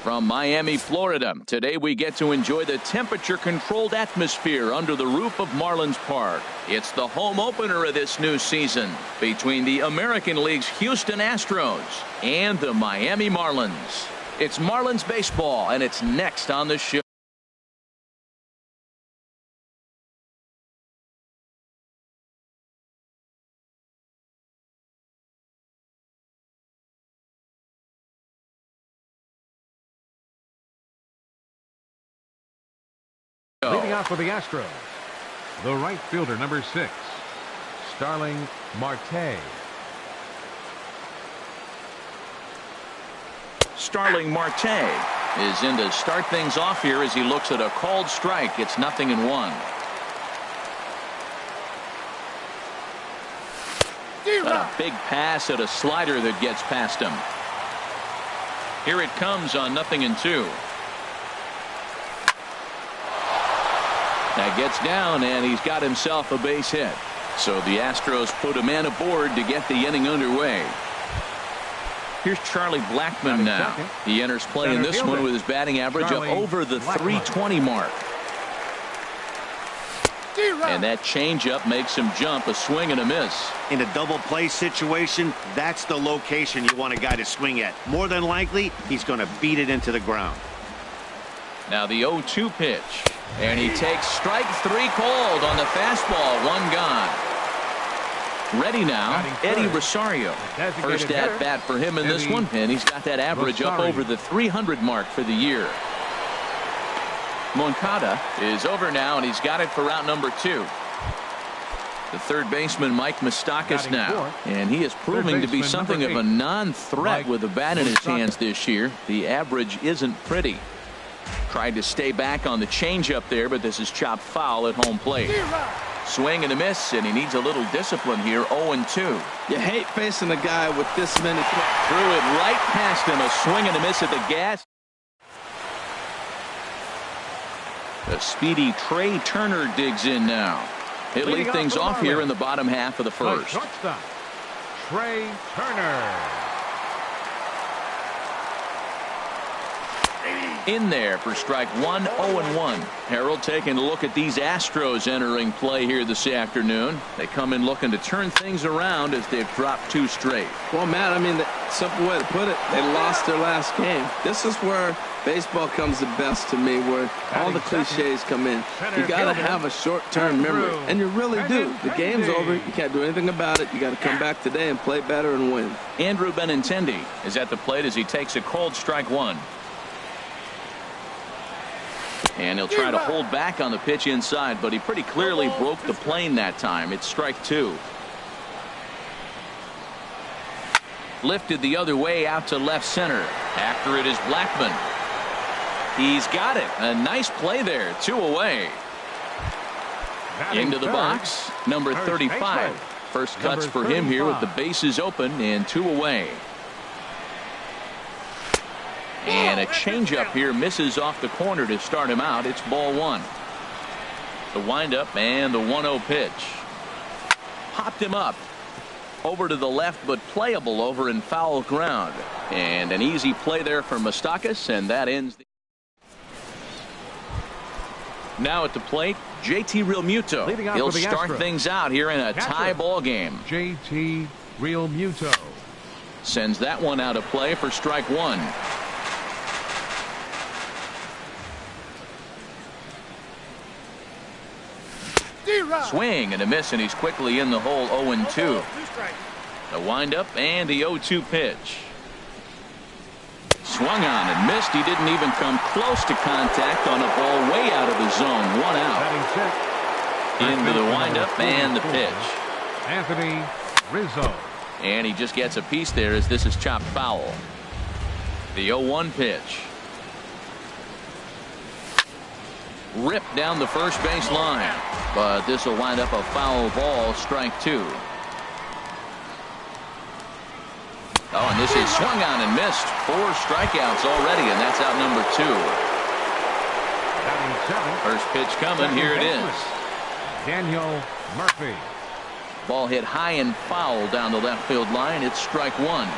From Miami, Florida, today we get to enjoy the temperature-controlled atmosphere under the roof of Marlins Park. It's the home opener of this new season between the American League's Houston Astros and the Miami Marlins. It's Marlins baseball, and it's next on the show. Leading off for the Astros, the right fielder, number 6, Starling Marte. Starling Marte is in to start things off here as he looks at a called strike. It's 0-1. A big pass at a slider that gets past him. Here it comes on 0-2. That gets down, and he's got himself a base hit. So the Astros put a man aboard to get the inning underway. Here's Charlie Blackmon now. He enters play in this one with his batting average up over the 320 mark. And that changeup makes him jump, a swing and a miss. In a double play situation, that's the location you want a guy to swing at. More than likely, he's going to beat it into the ground. Now the 0-2 pitch. And he takes strike 3 called on the fastball. 1 gone. Ready now, Eddie Rosario. First at bat for him in this one, and he's got that average up over the 300 mark for the year. Moncada is over now, and he's got it for route number 2. The third baseman, Mike Moustakas, now, and he is proving to be something of a non-threat with the bat in his hands this year. The average isn't pretty. Tried to stay back on the changeup there, but this is chopped foul at home plate. Swing and a miss, and he needs a little discipline here. 0-2. You hate facing a guy with this many. Threw it right past him. A swing and a miss at the gas. The speedy Trey Turner digs in now. He'll lead things off here in the bottom half of the first. Shortstop, Trey Turner. In there for strike 1. 0-1. Harold taking a look at these Astros entering play here this afternoon. They come in looking to turn things around as they've dropped 2 straight. Well, Matt, I mean, the simple way to put it, they lost their last game. This is where baseball comes the best to me, where all the cliches come in. You got to have a short-term memory, and you really do. The game's over. You can't do anything about it. You got to come back today and play better and win. Andrew Benintendi is at the plate as he takes a called strike 1. And he'll try to hold back on the pitch inside, but he pretty clearly broke the plane that time. It's strike 2. Lifted the other way out to left center. After it is Blackmon. He's got it. A nice play there. 2 away. Into the box, number 35. First cuts for him here with the bases open and 2 away. And a changeup here misses off the corner to start him out. It's ball 1. The windup and the 1-0 pitch. Popped him up. Over to the left, but playable over in foul ground. And an easy play there for Moustakas, and that ends the. Now at the plate, JT Realmuto. He'll start things out here in a tie ball game. JT Realmuto sends that one out of play for strike 1. Swing and a miss, and he's quickly in the hole. 0-2. The windup and the 0-2 pitch. Swung on and missed. He didn't even come close to contact on a ball way out of the zone. 1 out. Into the windup and the pitch. Anthony Rizzo. And he just gets a piece there as this is chopped foul. The 0-1 pitch. Ripped down the first base line, but this will wind up a foul ball. Strike 2. Oh, and this is swung on and missed. 4 strikeouts already, and that's out number 2. First pitch coming. Here it is. Daniel Murphy. Ball hit high and foul down the left field line. It's strike 1.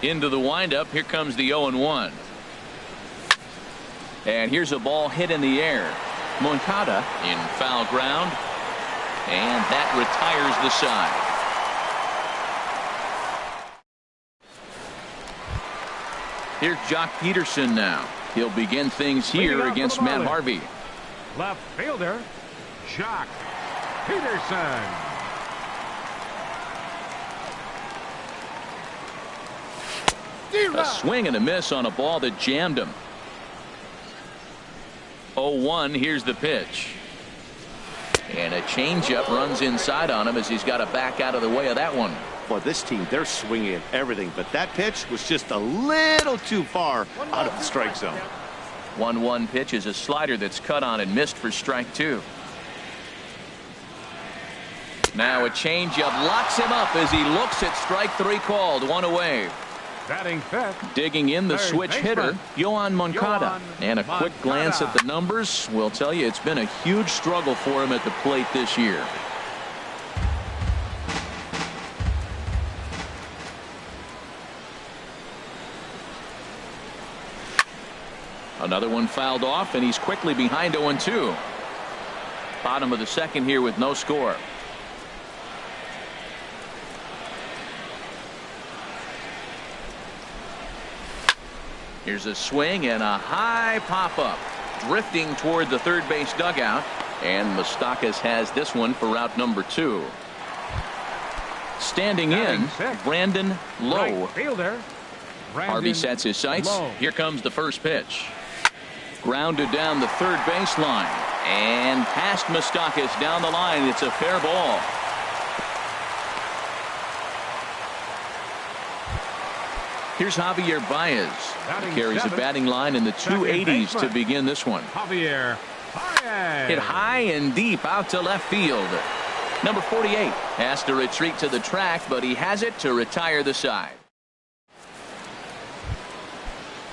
Into the windup. Here comes the 0-1. And here's a ball hit in the air. Moncada in foul ground. And that retires the side. Here's Jock Peterson now. He'll begin things here against Matt Harvey. Left fielder, Jock Peterson. A swing and a miss on a ball that jammed him. 0-1. Here's the pitch. And a changeup runs inside on him as he's got to back out of the way of that one. Well, this team, they're swinging at everything, but that pitch was just a little too far out of the strike zone. 1-1 pitch is a slider that's cut on and missed for strike 2. Now a changeup locks him up as he looks at strike 3 called. 1 away. Batting fifth. Digging in the switch hitter, Yoan Moncada. And a quick glance at the numbers will tell you it's been a huge struggle for him at the plate this year. Another one fouled off, and he's quickly behind 0-2. Bottom of the second here with no score. Here's a swing and a high pop-up. Drifting toward the third base dugout. And Moustakas has this one for route number 2. Standing in, Brandon Lowe. Right fielder, Harvey sets his sights. Lowe. Here comes the first pitch. Grounded down the third baseline. And past Moustakas down the line. It's a fair ball. Here's Javier Baez. He carries a batting line in the 280s to begin this one. Javier Baez. Hit high and deep out to left field. Number 48 has to retreat to the track, but he has it to retire the side.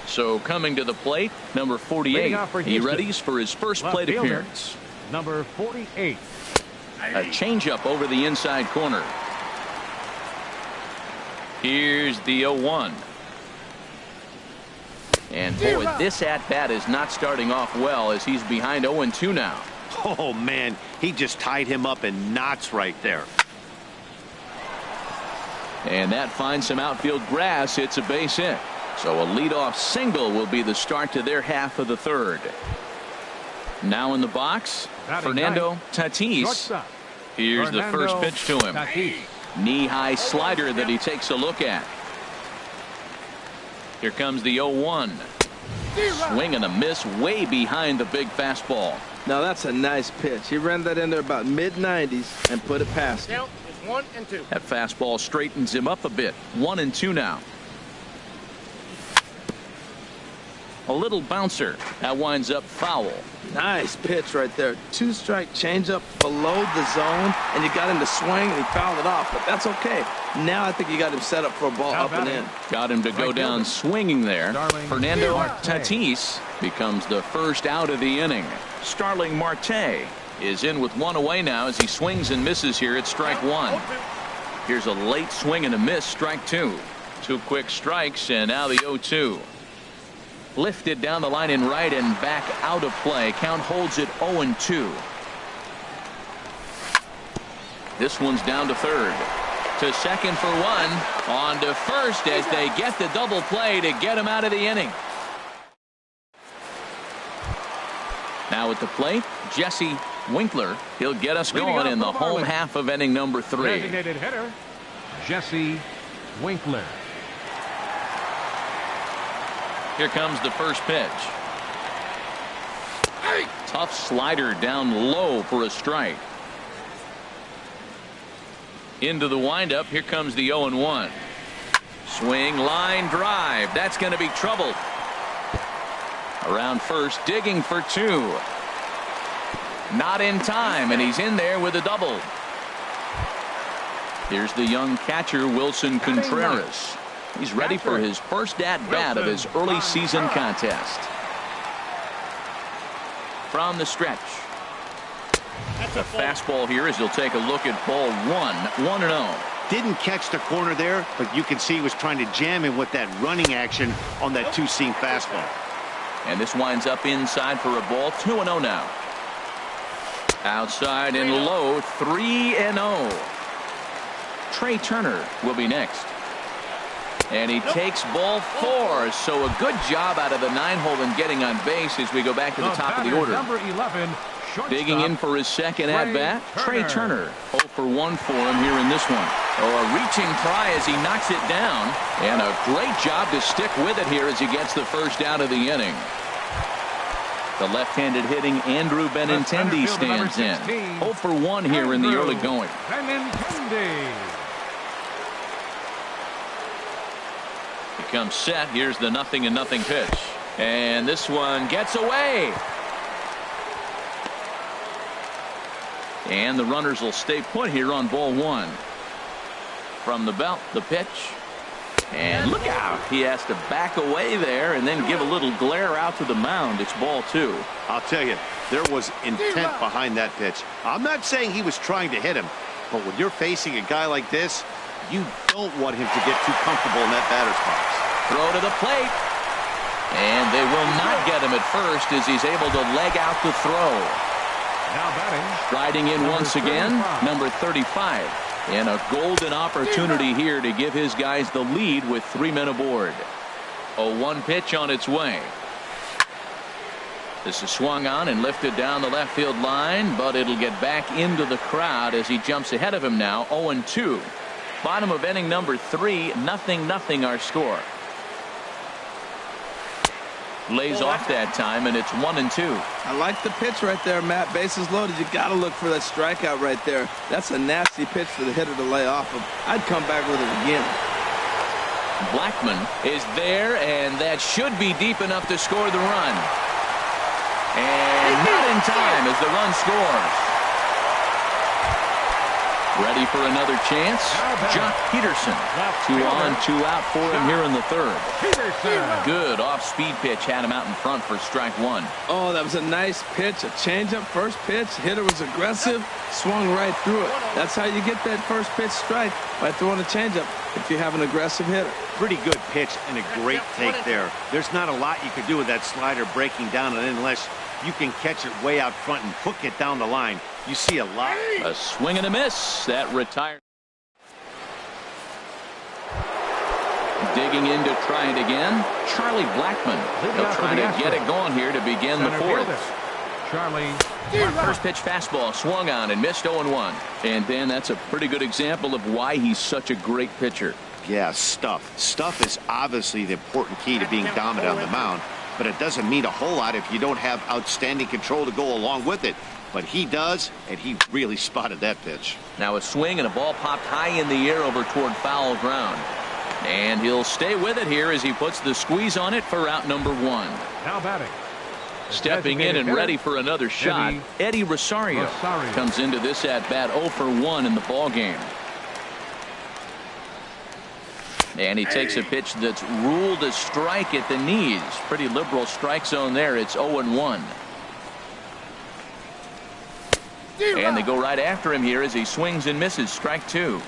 So coming to the plate, number 48. He readies for his first plate appearance. Number 48. A changeup over the inside corner. Here's the 0-1. And boy, this at-bat is not starting off well as he's behind 0-2 now. Oh, man, he just tied him up in knots right there. And that finds some outfield grass. It's a base hit. So a leadoff single will be the start to their half of the third. Now in the box, Fernando Tatis. Here's the first pitch to him. Knee-high slider that he takes a look at. Here comes the 0-1. Swing and a miss way behind the big fastball. Now that's a nice pitch. He ran that in there about mid-90s and put it past him. Count is 1-2. That fastball straightens him up a bit. 1-2 now. A little bouncer. That winds up foul. Nice pitch right there. 2-strike changeup below the zone, and you got him to swing, and he fouled it off, but that's okay. Now I think you got him set up for a ball up and in. Got him to go down swinging there. Fernando Tatis becomes the first out of the inning. Starling Marte is in with 1 away now as he swings and misses here at strike 1. Here's a late swing and a miss, strike 2. 2 quick strikes, and now the 0-2. Lifted down the line in right and back out of play. Count holds it 0-2. This one's down to third. To second for 1. On to first as they get the double play to get him out of the inning. Now at the plate, Jesse Winkler. He'll get us going in the home half of inning number 3. Designated hitter, Jesse Winkler. Here comes the first pitch. Tough slider down low for a strike. Into the windup. Here comes the 0-1. Swing, line drive. That's going to be trouble. Around first, digging for 2. Not in time, and he's in there with a double. Here's the young catcher, Wilson Contreras. He's ready for his first at-bat of his early season contest. From the stretch. The fastball here as he'll take a look at ball 1. 1-0. Didn't catch the corner there, but you can see he was trying to jam him with that running action on that two-seam fastball. And this winds up inside for a ball. 2-0 now. Outside and low. 3-0. Trey Turner will be next. And he takes ball 4. So a good job out of the 9-hole in getting on base as we go back to the top of the order. Number 11, digging in for his second at-bat, Trey Turner. 0 for 1 for him here in this one. Oh, a reaching try as he knocks it down. And a great job to stick with it here as he gets the first out of the inning. The left-handed hitting Andrew Benintendi stands in. 0 for 1 here in the early going. Benintendi. He comes set. Here's the 0-0 pitch. And this one gets away. And the runners will stay put here on ball 1. From the belt, the pitch. And look out. He has to back away there and then give a little glare out to the mound. It's ball 2. I'll tell you, there was intent behind that pitch. I'm not saying he was trying to hit him, but when you're facing a guy like this, you don't want him to get too comfortable in that batter's box. Throw to the plate. And they will not get him at first as he's able to leg out the throw. Now batting. Striding in once again, number 35. And a golden opportunity here to give his guys the lead with 3 men aboard. A 1 pitch on its way. This is swung on and lifted down the left field line, but it'll get back into the crowd as he jumps ahead of him now. 0-2. Bottom of inning number 3, 0-0 our score. Lays off that time, and it's 1-2. I like the pitch right there, Matt. Bases loaded. You got to look for that strikeout right there. That's a nasty pitch for the hitter to lay off of. I'd come back with it again. Blackman is there, and that should be deep enough to score the run. And not in time as the run scores. Ready for another chance. Jock Peterson. 2 on, 2 out for him here in the 3rd. Good off-speed pitch had him out in front for strike 1. Oh, that was a nice pitch. A changeup first pitch. Hitter was aggressive. Swung right through it. That's how you get that first pitch strike, by throwing a changeup if you have an aggressive hitter. Pretty good pitch and a great take there. There's not a lot you could do with that slider breaking down, and unless you can catch it way out front and hook it down the line, you see a lot. A swing and a miss. That retired. Digging in to try it again. Charlie Blackmon. He'll try to get it going here to begin the 4th. Charlie. First pitch fastball swung on and missed 0-1. And Dan, that's a pretty good example of why he's such a great pitcher. Yeah, stuff. Stuff is obviously the important key to being dominant on the mound, but it doesn't mean a whole lot if you don't have outstanding control to go along with it. But he does, and he really spotted that pitch. Now a swing and a ball popped high in the air over toward foul ground. And he'll stay with it here as he puts the squeeze on it for out number 1. Now batting. Stepping in and ready for another shot, Eddie Rosario comes into this at-bat 0 for 1 in the ball game. And he takes a pitch that's ruled a strike at the knees. Pretty liberal strike zone there. It's 0-1. And they go right after him here as he swings and misses. Strike 2.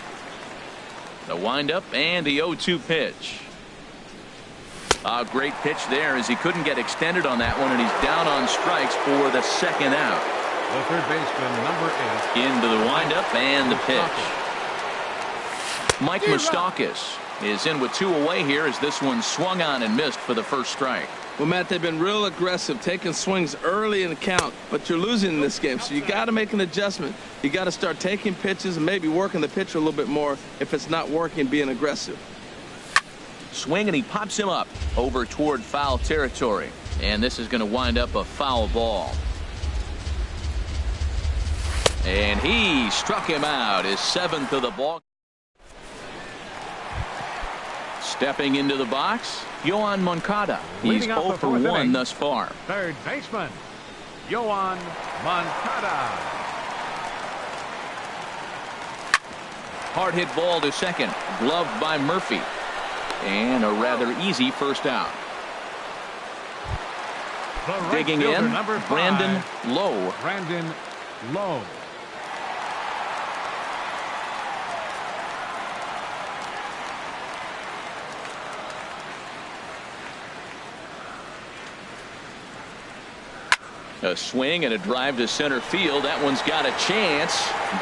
The windup and the 0-2 pitch. A great pitch there as he couldn't get extended on that one, and he's down on strikes for the 2nd out. The 3rd baseman, number 8. Into the windup and the pitch. Mike Moustakas is in with 2 away here as this one swung on and missed for the first strike. Well, Matt, they've been real aggressive, taking swings early in the count, but you're losing in this game, so you got to make an adjustment. You got to start taking pitches and maybe working the pitcher a little bit more if it's not working, being aggressive. Swing, and he pops him up over toward foul territory. And this is going to wind up a foul ball. And he struck him out, his 7th of the ball. Stepping into the box, Yoan Moncada. He's 0 for 1 thus far. 3rd baseman, Yoan Moncada. Hard hit ball to second, gloved by Murphy. And a rather easy first out. Digging in, Brandon Lowe. A swing and a drive to center field. That one's got a chance.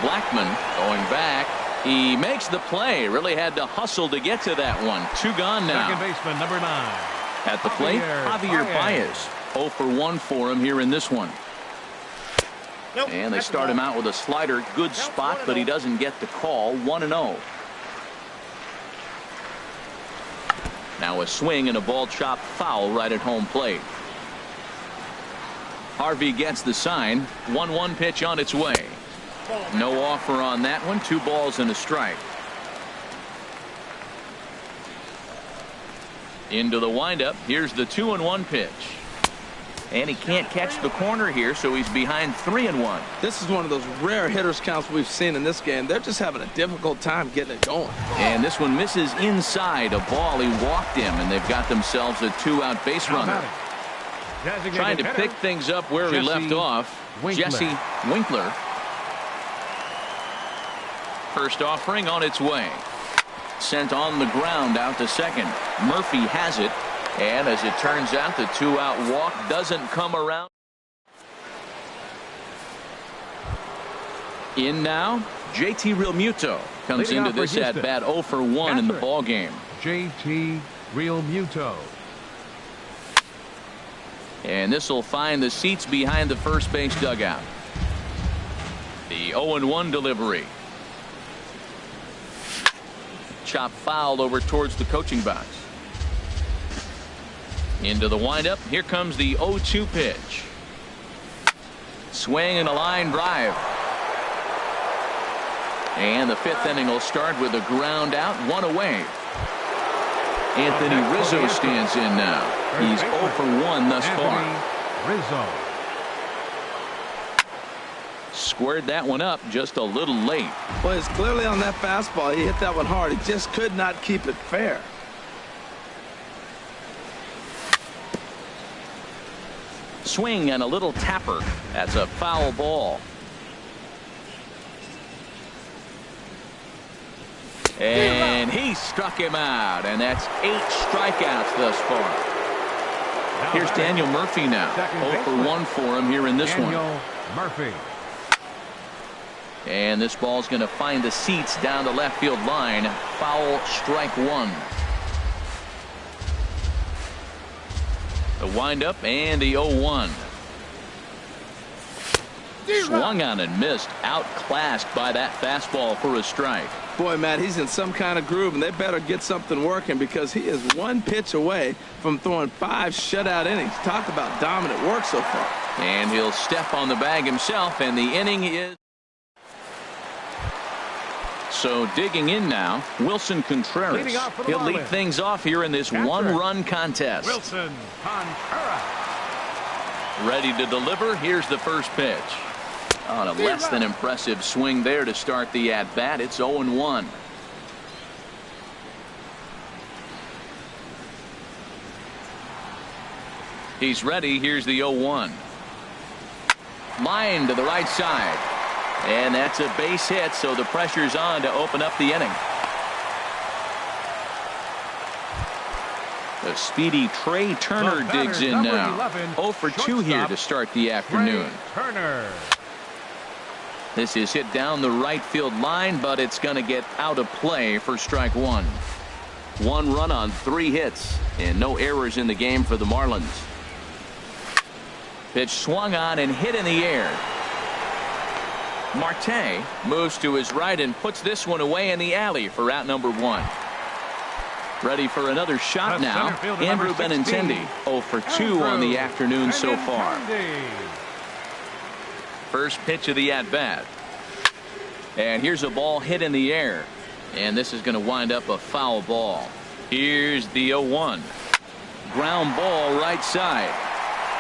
Blackmon going back. He makes the play. Really had to hustle to get to that one. 2 gone now. Second baseman, number 9. At the plate, Javier Baez. 0 for 1 for him here in this one. And they start him out with a slider. Good spot, but he doesn't get the call. 1-0. Now a swing and a ball chopped foul right at home plate. Harvey gets the sign. 1-1 pitch on its way. No offer on that one. 2 balls and a strike. Into the windup. Here's the 2-1 pitch. And he can't catch the corner here, so he's behind 3-1. This is one of those rare hitters counts we've seen in this game. They're just having a difficult time getting it going. And this one misses inside. A ball he walked him, and they've got themselves a 2-out base runner. Trying to pick things up where he left off. Jesse Winkler. First offering on its way. Sent on the ground out to second. Murphy has it. And as it turns out, the 2-out walk doesn't come around. In now, JT Realmuto comes into this at bat 0 for 1 in the ball game. JT Realmuto. And this will find the seats behind the first base dugout. The 0-1 delivery. Chop foul over towards the coaching box. Into the windup. Here comes the 0-2 pitch. Swing and a line drive. And the 5th inning will start with a ground out, 1 away. Anthony Rizzo stands in now. He's 0 for 1 thus far. Rizzo. Squared that one up just a little late. Well, it's clearly on that fastball. He hit that one hard. He just could not keep it fair. Swing and a little tapper. That's a foul ball. And he struck him out, and that's 8 strikeouts thus far. Here's Daniel Murphy now. 0 for 1 for him here in this one. Murphy. And this ball's going to find the seats down the left field line. Foul, strike 1. The windup and the 0-1. Swung on and missed. Outclassed by that fastball for a strike. Boy, Matt, he's in some kind of groove, and they better get something working because he is 1 pitch away from throwing 5 shutout innings. Talk about dominant work so far. And he'll step on the bag himself, and the inning is. So digging in now, Wilson Contreras. He'll lead things off here in this 1-run contest. Wilson Contreras. Ready to deliver. Here's the first pitch. On a less than impressive swing there to start the at-bat. It's 0-1. He's ready. Here's the 0-1. Line to the right side. And that's a base hit, so the pressure's on to open up the inning. The speedy Trey Turner digs in now. 0 for 2 here to start the afternoon. Turner. This is hit down the right field line, but it's going to get out of play for strike 1. 1 run on 3 hits, and no errors in the game for the Marlins. Pitch swung on and hit in the air. Marte moves to his right and puts this one away in the alley for out number 1. Ready for another shot now. Andrew Benintendi 0 for 2 on the afternoon so far. First pitch of the at-bat. And here's a ball hit in the air. And this is going to wind up a foul ball. Here's the 0-1. Ground ball right side.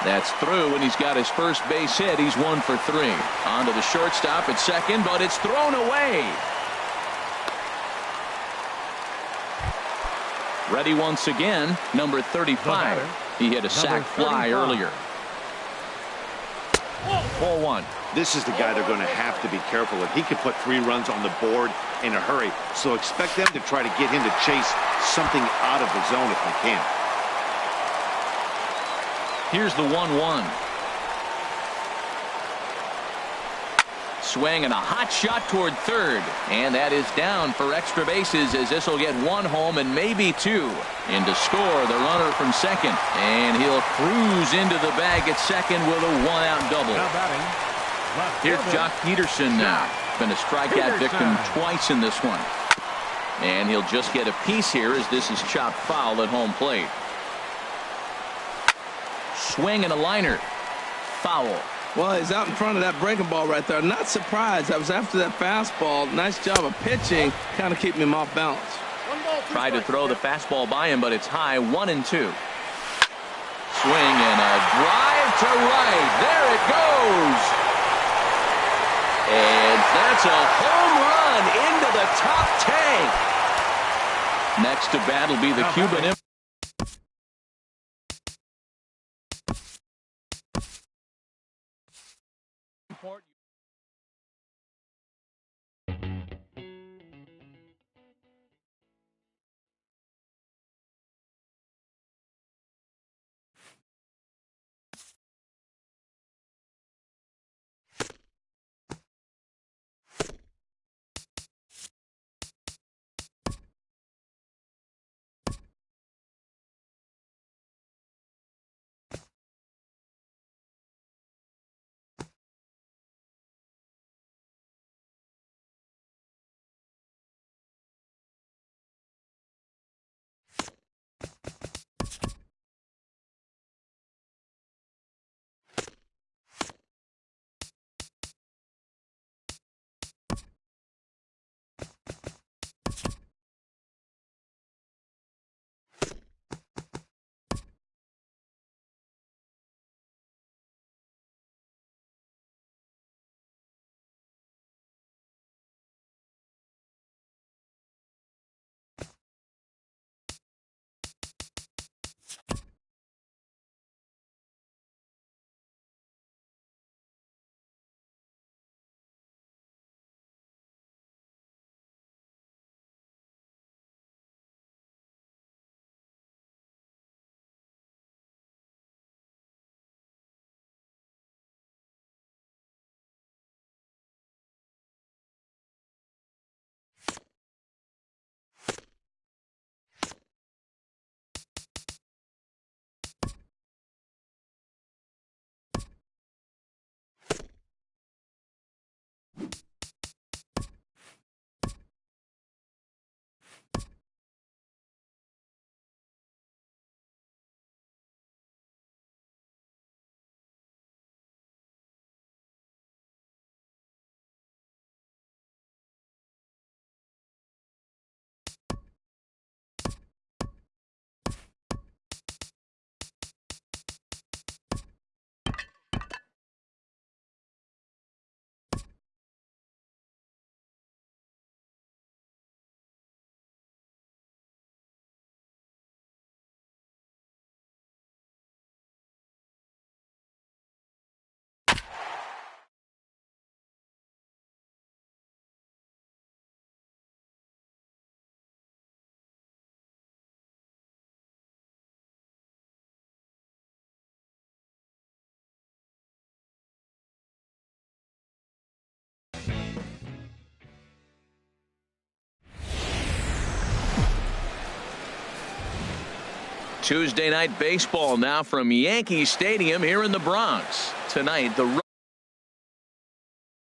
That's through, and he's got his first base hit. He's 1 for 3. On to the shortstop at second, but it's thrown away. Ready once again, number 35. He hit a sac fly earlier. 4-1. This is the guy they're going to have to be careful with. He could put 3 runs on the board in a hurry, so expect them to try to get him to chase something out of the zone if they can. Here's the 1-1. swing and a hot shot toward third. And that is down for extra bases, as this will get one home and maybe two. In to score the runner from second. And he'll cruise into the bag at second with a one-out double. Here's Jock Peterson now. Been a strikeout victim twice in this one. And he'll just get a piece here as this is chopped foul at home plate. Swing and a liner. Foul. Well, he's out in front of that breaking ball right there. Not surprised. I was after that fastball. Nice job of pitching. Kind of keeping him off balance. Tried to throw the fastball by him, but it's high. 1-2. Swing and a drive to right. There it goes. And that's a home run into the top tank. Next to bat will be the Cuban. Tuesday night baseball now from Yankee Stadium here in the Bronx. Tonight, the